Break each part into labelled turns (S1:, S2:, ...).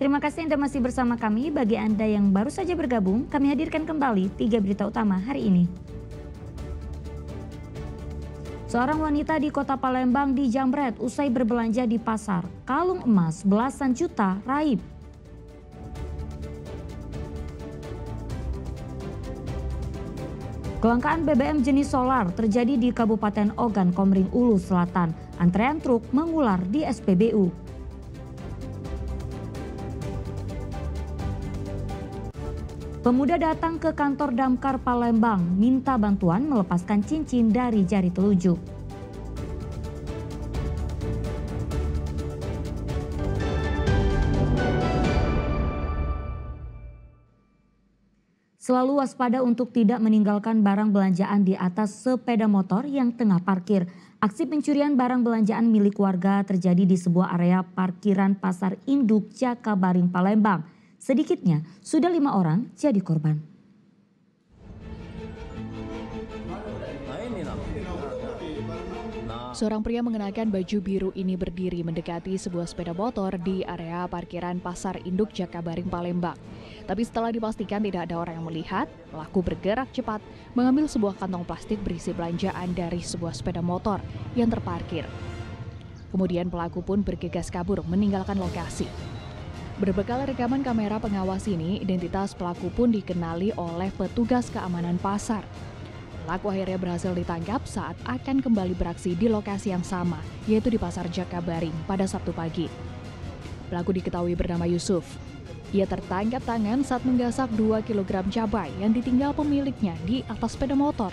S1: Terima kasih Anda masih bersama kami. Bagi Anda yang baru saja bergabung, kami hadirkan kembali 3 berita utama hari ini. Seorang wanita di Kota Palembang dijamret usai berbelanja di pasar. Kalung emas belasan juta raib. Kelangkaan BBM jenis solar terjadi di Kabupaten Ogan Komering Ulu Selatan. Antrean truk mengular di SPBU. Pemuda datang ke kantor Damkar Palembang minta bantuan melepaskan cincin dari jari telunjuk. Selalu waspada untuk tidak meninggalkan barang belanjaan di atas sepeda motor yang tengah parkir. Aksi pencurian barang belanjaan milik warga terjadi di sebuah area parkiran Pasar Induk Jakabaring Palembang. Sedikitnya sudah 5 orang jadi korban.
S2: Seorang pria mengenakan baju biru ini berdiri mendekati sebuah sepeda motor di area parkiran Pasar Induk Jakabaring Palembang. Tapi setelah dipastikan tidak ada orang yang melihat, pelaku bergerak cepat mengambil sebuah kantong plastik berisi belanjaan dari sebuah sepeda motor yang terparkir. Kemudian pelaku pun bergegas kabur meninggalkan lokasi. Berbekal rekaman kamera pengawas ini, identitas pelaku pun dikenali oleh petugas keamanan pasar. Pelaku akhirnya berhasil ditangkap saat akan kembali beraksi di lokasi yang sama, yaitu di Pasar Jakabaring pada Sabtu pagi. Pelaku diketahui bernama Yusuf. Ia tertangkap tangan saat menggasak 2 kg cabai yang ditinggal pemiliknya di atas sepeda motor.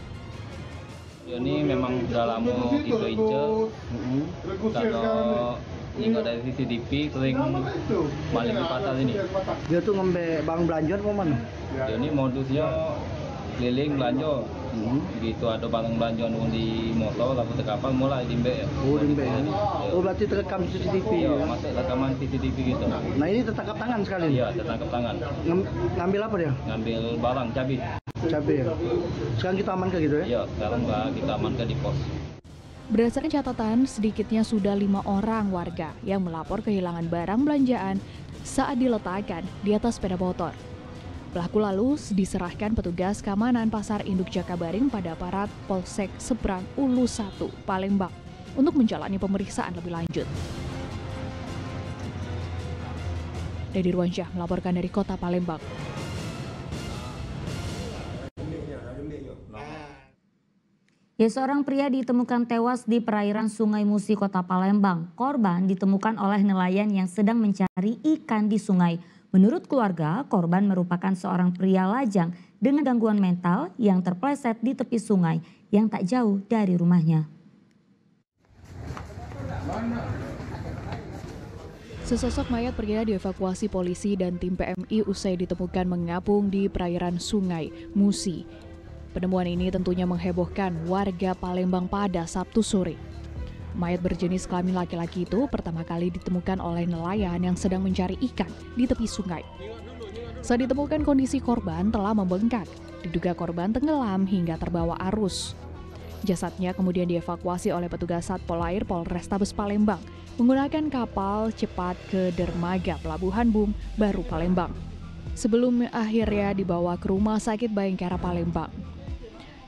S3: Ini memang udah lama ince-ince, kalau nggak dari CCTV sering maling di pasar ini.
S4: Dia tuh ngambil barang belanjaan ke mana?
S3: Dia ini modusnya keliling belanja. Begitu ada barang belanjaan di motor, lalu terkapal mulai dimbek.
S4: Oh, dimbek. Oh, berarti terekam CCTV.
S3: Iya, masuk rekaman CCTV gitu.
S4: Nah, ini tertangkap tangan sekali.
S3: Iya, tertangkap tangan.
S4: Ngambil apa dia?
S3: Ngambil barang cabai.
S4: Cabai ya. Sekarang kita amankan gitu ya?
S3: Iya, sekarang kita amankan di pos.
S2: Berdasarkan catatan, sedikitnya sudah 5 orang warga yang melapor kehilangan barang belanjaan saat diletakkan di atas sepeda motor. Pelaku lalu diserahkan petugas keamanan Pasar Induk Jakabaring pada aparat Polsek Seberang Ulu 1, Palembang untuk menjalani pemeriksaan lebih lanjut. Dedi Ruansyah melaporkan dari Kota Palembang.
S1: Seorang pria ditemukan tewas di perairan Sungai Musi, Kota Palembang. Korban ditemukan oleh nelayan yang sedang mencari ikan di sungai. Menurut keluarga, korban merupakan seorang pria lajang dengan gangguan mental yang terpleset di tepi sungai yang tak jauh dari rumahnya.
S2: Sesosok mayat pria dievakuasi polisi dan tim PMI usai ditemukan mengapung di perairan Sungai Musi. Penemuan ini tentunya menghebohkan warga Palembang pada Sabtu sore. Mayat berjenis kelamin laki-laki itu pertama kali ditemukan oleh nelayan yang sedang mencari ikan di tepi sungai. Saat ditemukan kondisi korban telah membengkak, diduga korban tenggelam hingga terbawa arus. Jasadnya kemudian dievakuasi oleh petugas Satpol Air Polrestabes Palembang menggunakan kapal cepat ke dermaga Pelabuhan Bum Baru Palembang. Sebelum akhirnya dibawa ke Rumah Sakit Bayangkara Palembang.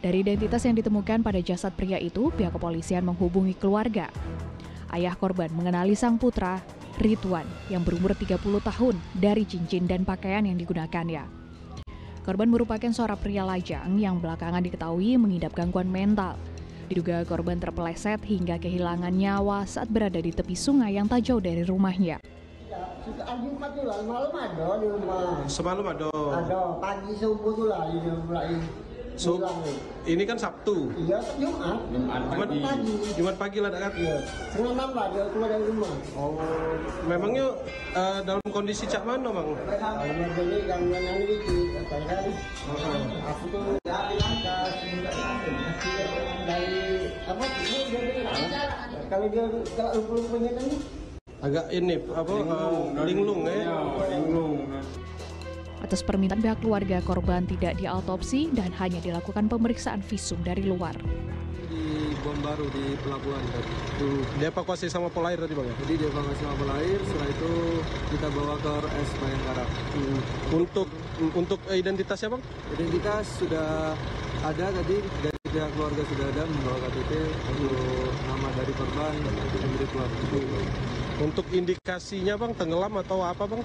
S2: Dari identitas yang ditemukan pada jasad pria itu, pihak kepolisian menghubungi keluarga. Ayah korban mengenali sang putra, Ridwan, yang berumur 30 tahun dari cincin dan pakaian yang digunakannya. Korban merupakan seorang pria lajang yang belakangan diketahui mengidap gangguan mental. Diduga korban terpeleset hingga kehilangan nyawa saat berada di tepi sungai yang tak jauh dari rumahnya.
S5: Jumat tuh lah, malam ada di rumah.
S6: Semalam ada?
S5: Ada, pagi subuh tuh lah,
S6: ini kan Sabtu?
S5: Iya, Jumat.
S6: Jumat pagi lah dekat?
S5: Iya, setengah 6 lah dia keluar dari rumah.
S6: Oh, memangnya dalam kondisi cak mana bang?
S5: Jadi gangguan yang ini katanya aku tuh dari apa? Kalau dia lupa-lupanya kan
S6: agak ini apa? Linglung ya? Linglung.
S2: Atas permintaan pihak keluarga, korban tidak diautopsi dan hanya dilakukan pemeriksaan visum dari luar.
S7: Di bom
S6: baru di pelabuhan tadi. Dievakuasi sama Polair tadi Bang ya?
S7: Jadi dievakuasi sama Polair, setelah itu kita bawa ke RS Bayangkara.
S6: Untuk identitasnya Bang?
S7: Identitas sudah ada tadi, dari pihak keluarga sudah ada membawa KTP untuk nama dari korban dan milik keluarga.
S6: Untuk indikasinya Bang, tenggelam atau apa Bang?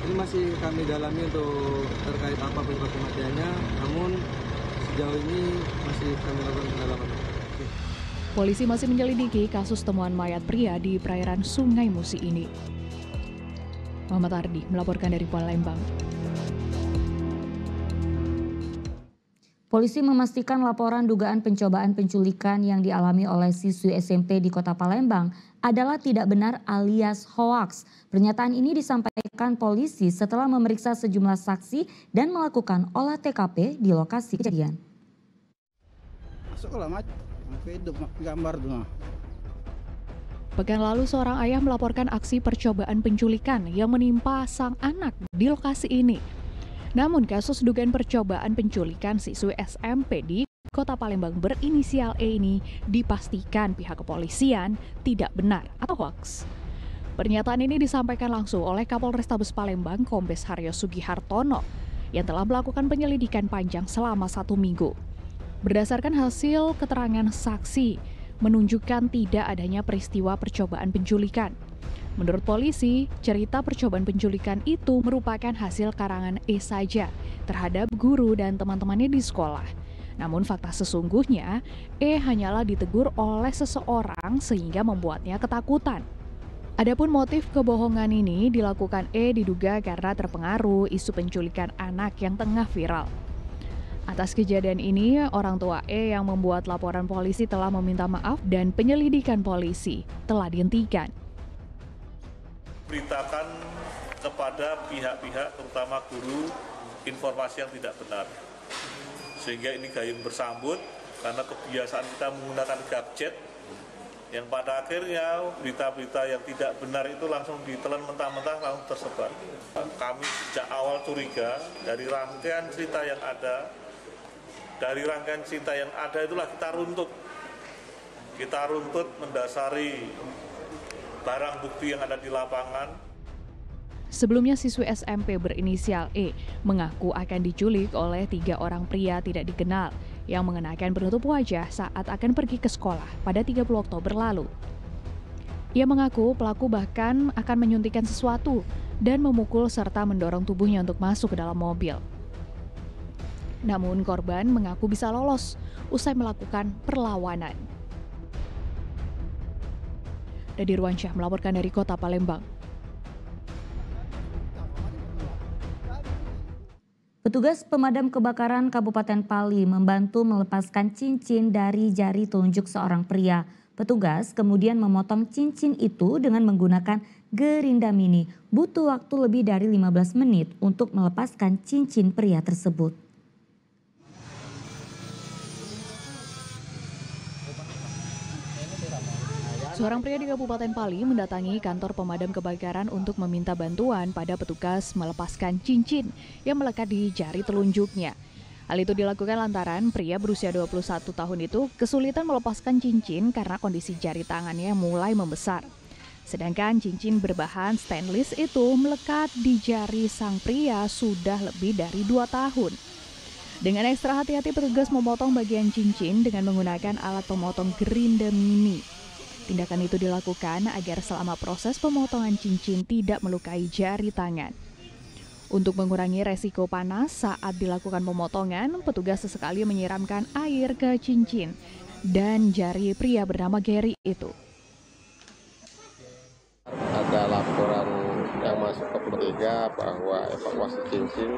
S7: Ini masih kami dalami untuk terkait apa penyebab kematiannya, namun sejauh ini masih kami lakukan pendalaman.
S2: Polisi masih menyelidiki kasus temuan mayat pria di perairan Sungai Musi ini. Muhammad Ardi melaporkan dari Palembang.
S1: Polisi memastikan laporan dugaan pencobaan penculikan yang dialami oleh siswi SMP di Kota Palembang adalah tidak benar alias hoaks. Pernyataan ini disampaikan polisi setelah memeriksa sejumlah saksi dan melakukan olah TKP di lokasi kejadian.
S2: Pekan lalu seorang ayah melaporkan aksi percobaan penculikan yang menimpa sang anak di lokasi ini. Namun kasus dugaan percobaan penculikan siswi SMP di Kota Palembang berinisial E ini dipastikan pihak kepolisian tidak benar atau hoaks. Pernyataan ini disampaikan langsung oleh Kapolrestabes Palembang Kombes Haryo Sugihartono yang telah melakukan penyelidikan panjang selama 1 minggu. Berdasarkan hasil keterangan saksi, menunjukkan tidak adanya peristiwa percobaan penculikan. Menurut polisi, cerita percobaan penculikan itu merupakan hasil karangan E saja terhadap guru dan teman-temannya di sekolah. Namun fakta sesungguhnya, E hanyalah ditegur oleh seseorang sehingga membuatnya ketakutan. Adapun motif kebohongan ini dilakukan E diduga karena terpengaruh isu penculikan anak yang tengah viral. Atas kejadian ini, orang tua E yang membuat laporan polisi telah meminta maaf dan penyelidikan polisi telah dihentikan.
S8: Beritakan kepada pihak-pihak terutama guru informasi yang tidak benar, sehingga ini gayung bersambut karena kebiasaan kita menggunakan gadget yang pada akhirnya berita-berita yang tidak benar itu langsung ditelan mentah-mentah langsung tersebar. Kami sejak awal curiga dari rangkaian cerita yang ada, itulah kita runtut mendasari barang bukti yang ada di lapangan.
S2: Sebelumnya siswi SMP berinisial E mengaku akan diculik oleh 3 orang pria tidak dikenal yang mengenakan penutup wajah saat akan pergi ke sekolah pada 30 Oktober lalu. Ia mengaku pelaku bahkan akan menyuntikkan sesuatu dan memukul serta mendorong tubuhnya untuk masuk ke dalam mobil. Namun korban mengaku bisa lolos usai melakukan perlawanan. Dadi Ruansyah melaporkan dari Kota Palembang.
S1: Petugas pemadam kebakaran Kabupaten Pali membantu melepaskan cincin dari jari telunjuk seorang pria. Petugas kemudian memotong cincin itu dengan menggunakan gerinda mini. Butuh waktu lebih dari 15 menit untuk melepaskan cincin pria tersebut.
S2: Seorang pria di Kabupaten Pali mendatangi kantor pemadam kebakaran untuk meminta bantuan pada petugas melepaskan cincin yang melekat di jari telunjuknya. Hal itu dilakukan lantaran pria berusia 21 tahun itu kesulitan melepaskan cincin karena kondisi jari tangannya mulai membesar. Sedangkan cincin berbahan stainless itu melekat di jari sang pria sudah lebih dari 2 tahun. Dengan ekstra hati-hati petugas memotong bagian cincin dengan menggunakan alat pemotong gerinda mini. Tindakan itu dilakukan agar selama proses pemotongan cincin tidak melukai jari tangan. Untuk mengurangi resiko panas saat dilakukan pemotongan, petugas sesekali menyiramkan air ke cincin dan jari pria bernama Gary itu.
S9: Ada laporan yang masuk ke petugas bahwa evakuasi cincin,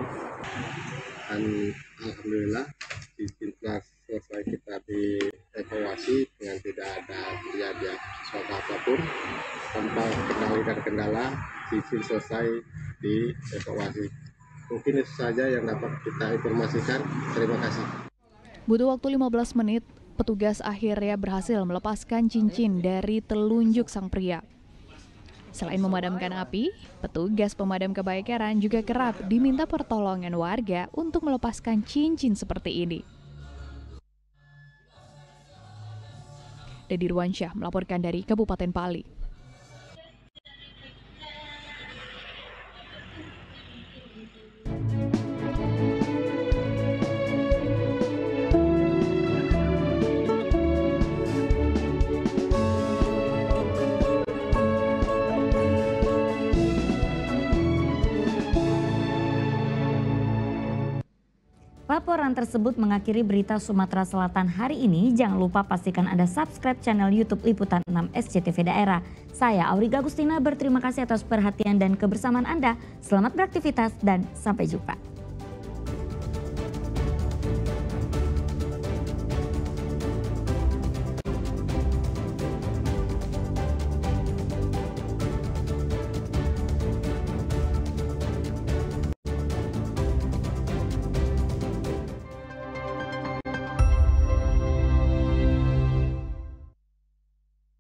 S9: dan alhamdulillah cincin telah selesai kita dievakuasi dengan tidak ada kejadian sesuatu apapun, tanpa kendala cincin selesai dievakuasi. Mungkin itu saja yang dapat kita informasikan. Terima kasih.
S2: Butuh waktu 15 menit, petugas akhirnya berhasil melepaskan cincin dari telunjuk sang pria. Selain memadamkan api, petugas pemadam kebakaran juga kerap diminta pertolongan warga untuk melepaskan cincin seperti ini. Dedi Ruansyah melaporkan dari Kabupaten Pali.
S1: Laporan tersebut mengakhiri berita Sumatera Selatan hari ini. Jangan lupa pastikan Anda subscribe channel YouTube Liputan 6 SCTV Daerah. Saya Auriga Agustina berterima kasih atas perhatian dan kebersamaan Anda. Selamat beraktivitas dan sampai jumpa.